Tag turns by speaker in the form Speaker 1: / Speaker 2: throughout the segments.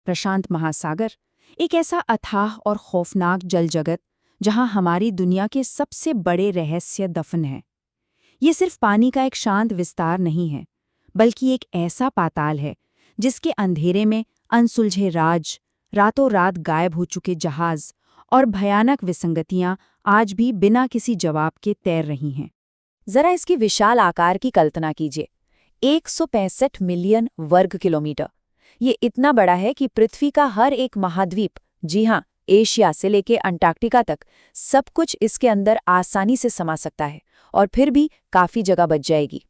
Speaker 1: प्रशांत महासागर, एक ऐसा अथाह और खौफनाक जल जगत जहां हमारी दुनिया के सबसे बड़े रहस्य दफन हैं। ये सिर्फ पानी का एक शांत विस्तार नहीं है, बल्कि एक ऐसा पाताल है जिसके अंधेरे में अनसुलझे राज, रातों रात गायब हो चुके जहाज और भयानक विसंगतियां आज भी बिना किसी जवाब के तैर रही हैं।
Speaker 2: जरा इसकी विशाल आकार की कल्पना कीजिए। 165 मिलियन वर्ग किलोमीटर। ये इतना बड़ा है कि पृथ्वी का हर एक महाद्वीप, जी हाँ, एशिया से लेके अंटार्कटिका तक, सब कुछ इसके अंदर आसानी से समा सकता है और फिर भी काफी जगह बच जाएगी।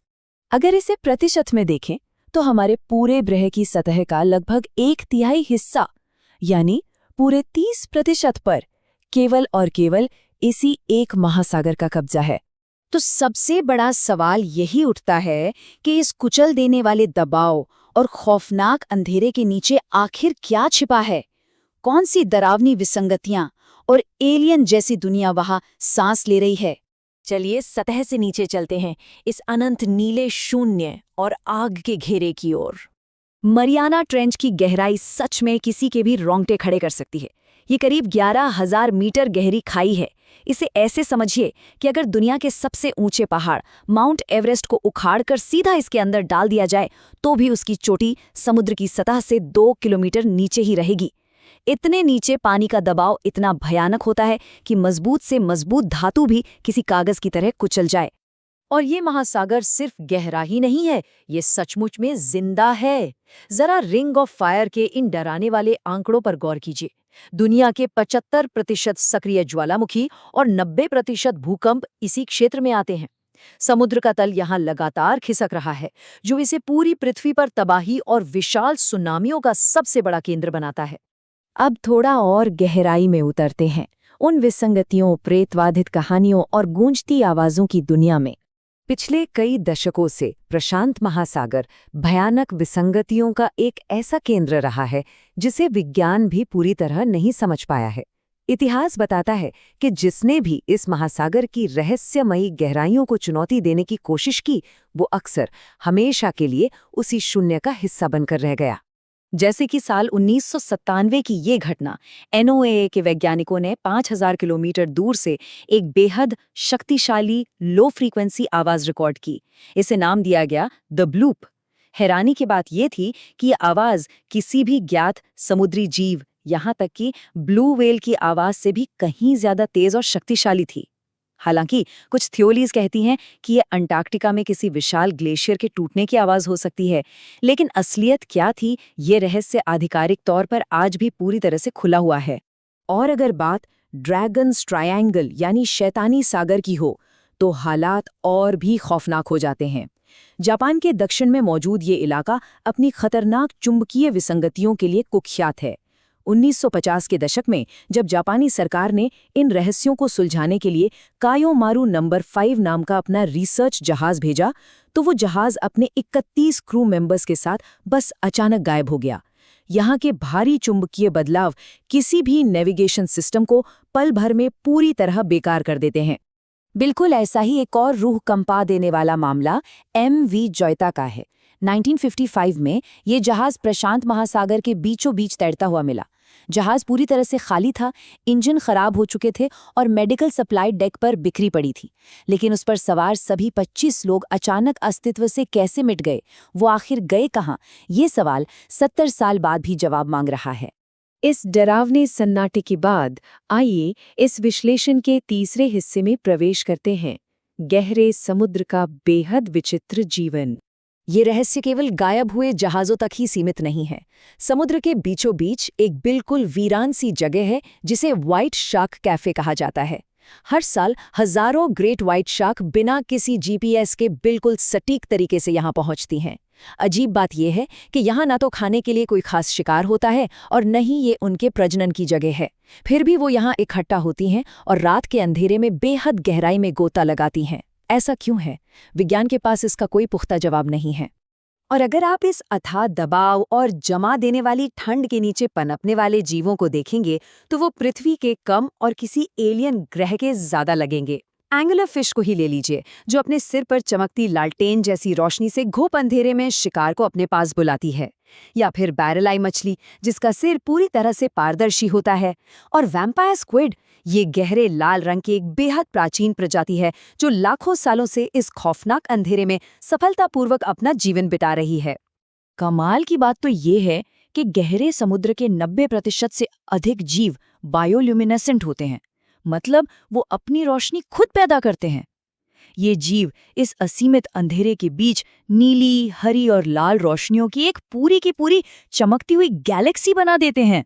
Speaker 2: अगर इसे प्रतिशत में देखें तो हमारे पूरे ग्रह की सतह का लगभग 1/3 हिस्सा, यानी पूरे 30% पर केवल और केवल इसी एक महासागर का कब्जा है।
Speaker 1: तो सबसे बड़ा सवाल यही उठता है कि इस कुचल देने वाले दबाव और खौफनाक अंधेरे के नीचे आखिर क्या छिपा है? कौन सी डरावनी विसंगतियां और एलियन जैसी दुनिया वहां सांस ले रही है?
Speaker 2: चलिए सतह से नीचे चलते हैं, इस अनंत नीले शून्य और आग के घेरे की ओर।
Speaker 1: मरियाना ट्रेंच की गहराई सच में किसी के भी रोंगटे खड़े कर सकती है। ये करीब 11,000 मीटर गहरी खाई है। इसे ऐसे समझिए कि अगर दुनिया के सबसे ऊंचे पहाड़ माउंट एवरेस्ट को उखाड़कर सीधा इसके अंदर डाल दिया जाए तो भी उसकी चोटी समुद्र की सतह से 2 किलोमीटर नीचे ही रहेगी। इतने नीचे पानी का दबाव इतना भयानक होता है कि मजबूत से मजबूत धातु भी किसी कागज की तरह कुचल जाए। और ये महासागर सिर्फ गहरा ही नहीं है, ये सचमुच में जिंदा है। जरा रिंग ऑफ फायर के इन डराने वाले आंकड़ों पर गौर कीजिए। दुनिया के 75% सक्रिय ज्वालामुखी और 90% भूकंप इसी क्षेत्र में आते हैं। समुद्र का तल यहाँ लगातार खिसक रहा है, जो इसे पूरी पृथ्वी पर तबाही और विशाल सुनामियों का सबसे बड़ा केंद्र बनाता है।
Speaker 2: अब थोड़ा और गहराई में उतरते हैं, उन विसंगतियों, प्रेतवाधित कहानियों और गूंजती आवाजों की दुनिया में। पिछले कई दशकों से प्रशांत महासागर भयानक विसंगतियों का एक ऐसा केंद्र रहा है जिसे विज्ञान भी पूरी तरह नहीं समझ पाया है। इतिहास बताता है कि जिसने भी इस महासागर की रहस्यमयी गहराइयों को चुनौती देने की कोशिश की, वो अक्सर हमेशा के लिए उसी शून्य का हिस्सा बनकर रह गया।
Speaker 1: जैसे कि साल 1997 की ये घटना, NOAA के वैज्ञानिकों ने 5000 किलोमीटर दूर से एक बेहद शक्तिशाली लो फ्रीक्वेंसी आवाज रिकॉर्ड की। इसे नाम दिया गया द ब्लूप। हैरानी की बात यह थी कि ये आवाज किसी भी ज्ञात समुद्री जीव, यहाँ तक कि ब्लू व्हेल की आवाज से भी कहीं ज्यादा तेज और शक्तिशाली थी। हालांकि कुछ थ्योरीज कहती हैं कि यह अंटार्कटिका में किसी विशाल ग्लेशियर के टूटने की आवाज हो सकती है, लेकिन असलियत क्या थी, ये रहस्य आधिकारिक तौर पर आज भी पूरी तरह से खुला हुआ है।
Speaker 2: और अगर बात ड्रैगन्स ट्रायंगल यानी शैतानी सागर की हो, तो हालात और भी खौफनाक हो जाते हैं। जापान के दक्षिण में मौजूद ये इलाका अपनी खतरनाक चुंबकीय विसंगतियों के लिए कुख्यात है। 1950 के दशक में जब जापानी सरकार ने इन रहस्यों को सुलझाने के लिए कायोमारू नंबर 5 नाम का अपना रिसर्च जहाज भेजा, तो वो जहाज अपने 31 क्रू मेंबर्स के साथ बस अचानक गायब हो गया। यहाँ के भारी चुंबकीय बदलाव किसी भी नेविगेशन सिस्टम को पल भर में पूरी तरह बेकार कर देते हैं। बिल्कुल ऐसा ही एक और रूह कंपा देने वाला मामला MV जोइता का है। 1955 में ये जहाज प्रशांत महासागर के बीचों बीच तैरता हुआ मिला। जहाज पूरी तरह से खाली था, इंजन खराब हो चुके थे और मेडिकल सप्लाई डेक पर बिखरी पड़ी थी। लेकिन उस पर सवार सभी 25 लोग अचानक अस्तित्व से कैसे मिट गए? वो आखिर गए कहाँ? ये सवाल 70 साल बाद भी जवाब मांग रहा है। इस डरावने सन्नाटे के बाद आइए इस विश्लेषण के तीसरे हिस्से में प्रवेश करते हैं, गहरे समुद्र का बेहद विचित्र जीवन।
Speaker 1: ये रहस्य केवल गायब हुए जहाज़ों तक ही सीमित नहीं है। समुद्र के बीचों बीच एक बिल्कुल वीरान सी जगह है जिसे व्हाइट शार्क कैफे कहा जाता है। हर साल हजारों ग्रेट व्हाइट शार्क बिना किसी GPS के बिल्कुल सटीक तरीके से यहाँ पहुँचती हैं। अजीब बात यह है कि यहाँ ना तो खाने के लिए कोई खास शिकार होता है और न ही ये उनके प्रजनन की जगह है। फिर भी वो यहाँ इकट्ठा होती हैं और रात के अंधेरे में बेहद गहराई में गोता लगाती हैं। ऐसा क्यों है? विज्ञान के पास इसका कोई पुख्ता जवाब नहीं है। और अगर आप इस अथाह दबाव और जमा देने वाली ठंड के नीचे पनपने वाले जीवों को देखेंगे तो वो पृथ्वी के कम और किसी एलियन ग्रह के ज्यादा लगेंगे। एंगुलर फिश को ही ले लीजिए, जो अपने सिर पर चमकती लालटेन जैसी रोशनी से घोप अंधेरे में शिकार को अपने पास बुलाती है। या फिर बैरल आई मछली, जिसका सिर पूरी तरह से पारदर्शी होता है। और वैम्पायर स्क्विड, ये गहरे लाल रंग की एक बेहद प्राचीन प्रजाति है जो लाखों सालों से इस खौफनाक अंधेरे में सफलतापूर्वक अपना जीवन बिता रही है।
Speaker 2: कमाल की बात तो ये है कि गहरे समुद्र के 90% से अधिक जीव बायोल्यूमिनेसेंट होते हैं, मतलब वो अपनी रोशनी खुद पैदा करते हैं। ये जीव इस असीमित अंधेरे के बीच नीली, हरी और लाल रोशनियों की एक पूरी की पूरी चमकती हुई गैलेक्सी बना देते हैं।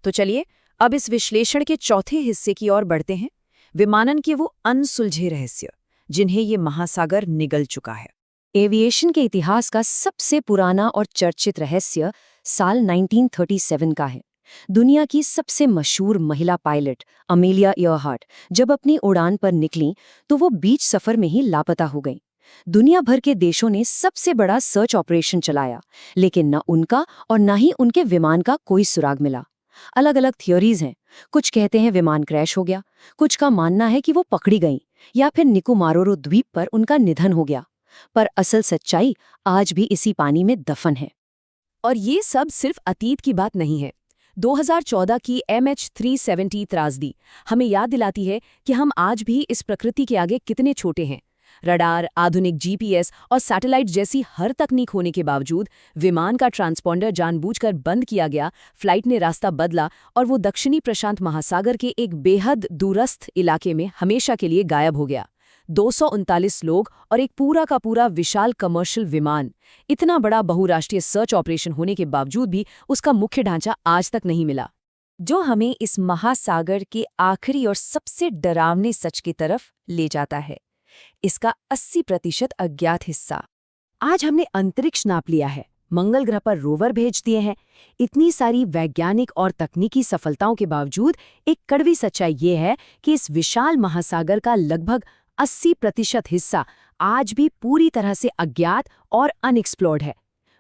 Speaker 2: तो चलिए अब इस विश्लेषण के चौथे हिस्से की ओर बढ़ते हैं, विमानन के वो अनसुलझे रहस्य जिन्हें ये महासागर निगल चुका है। एविएशन के इतिहास का सबसे पुराना और चर्चित रहस्य साल 1937 का है। दुनिया की सबसे मशहूर महिला पायलट अमेलिया इयरहार्ट जब अपनी उड़ान पर निकलीं तो वो बीच सफर में ही लापता हो गईं। दुनिया भर के देशों ने सबसे बड़ा सर्च ऑपरेशन चलाया, लेकिन न उनका और न ही उनके विमान का कोई सुराग मिला। अलग अलग थियोरीज हैं। कुछ कहते हैं विमान क्रैश हो गया, कुछ का मानना है कि वो पकड़ी गईं, या फिर निकोबारो द्वीप पर उनका निधन हो गया। पर असल सच्चाई आज भी इसी पानी में दफन है।
Speaker 1: और ये सब सिर्फ अतीत की बात नहीं है। 2014 की MH370 त्रासदी हमें याद दिलाती है कि हम आज भी इस प्रकृति के आगे कितने छोटे हैं। रडार, आधुनिक GPS और सैटेलाइट जैसी हर तकनीक होने के बावजूद विमान का ट्रांसपॉन्डर जानबूझकर बंद किया गया, फ्लाइट ने रास्ता बदला और वो दक्षिणी प्रशांत महासागर के एक बेहद दूरस्थ इलाके में हमेशा के लिए गायब हो गया। 239 लोग और एक पूरा का पूरा विशाल कमर्शियल विमान। इतना बड़ा बहुराष्ट्रीय सर्च ऑपरेशन होने के बावजूद भी उसका मुख्य ढांचा आज तक नहीं मिला, जो हमें इस महासागर के आखिरी और सबसे डरावने सच की तरफ ले जाता है। इसका 80% अज्ञात हिस्सा। आज हमने अंतरिक्ष नाप लिया है, मंगल ग्रह पर रोवर भेज दिए हैं। इतनी सारी वैज्ञानिक और तकनीकी सफलताओं के बावजूद एक कड़वी सच्चाई ये है कि इस विशाल महासागर का लगभग 80% हिस्सा आज भी पूरी तरह से अज्ञात और अनएक्सप्लोर्ड है।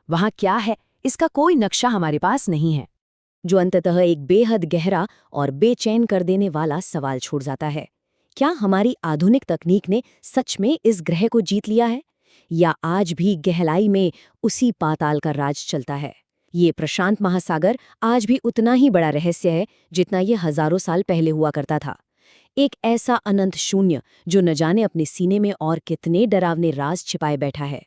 Speaker 1: वहाँ क्या है, इसका कोई नक्शा हमारे पास नहीं है, जो अंततः एक बेहद गहरा और बेचैन कर देने वाला सवाल छोड़ जाता है। क्या हमारी आधुनिक तकनीक ने सच में इस ग्रह को जीत लिया है, या आज भी गहराई में उसी पाताल का राज चलता है? ये प्रशांत महासागर आज भी उतना ही बड़ा रहस्य है जितना ये हजारों साल पहले हुआ करता था। एक ऐसा अनंत शून्य जो न जाने अपने सीने में और कितने डरावने राज छिपाए बैठा है।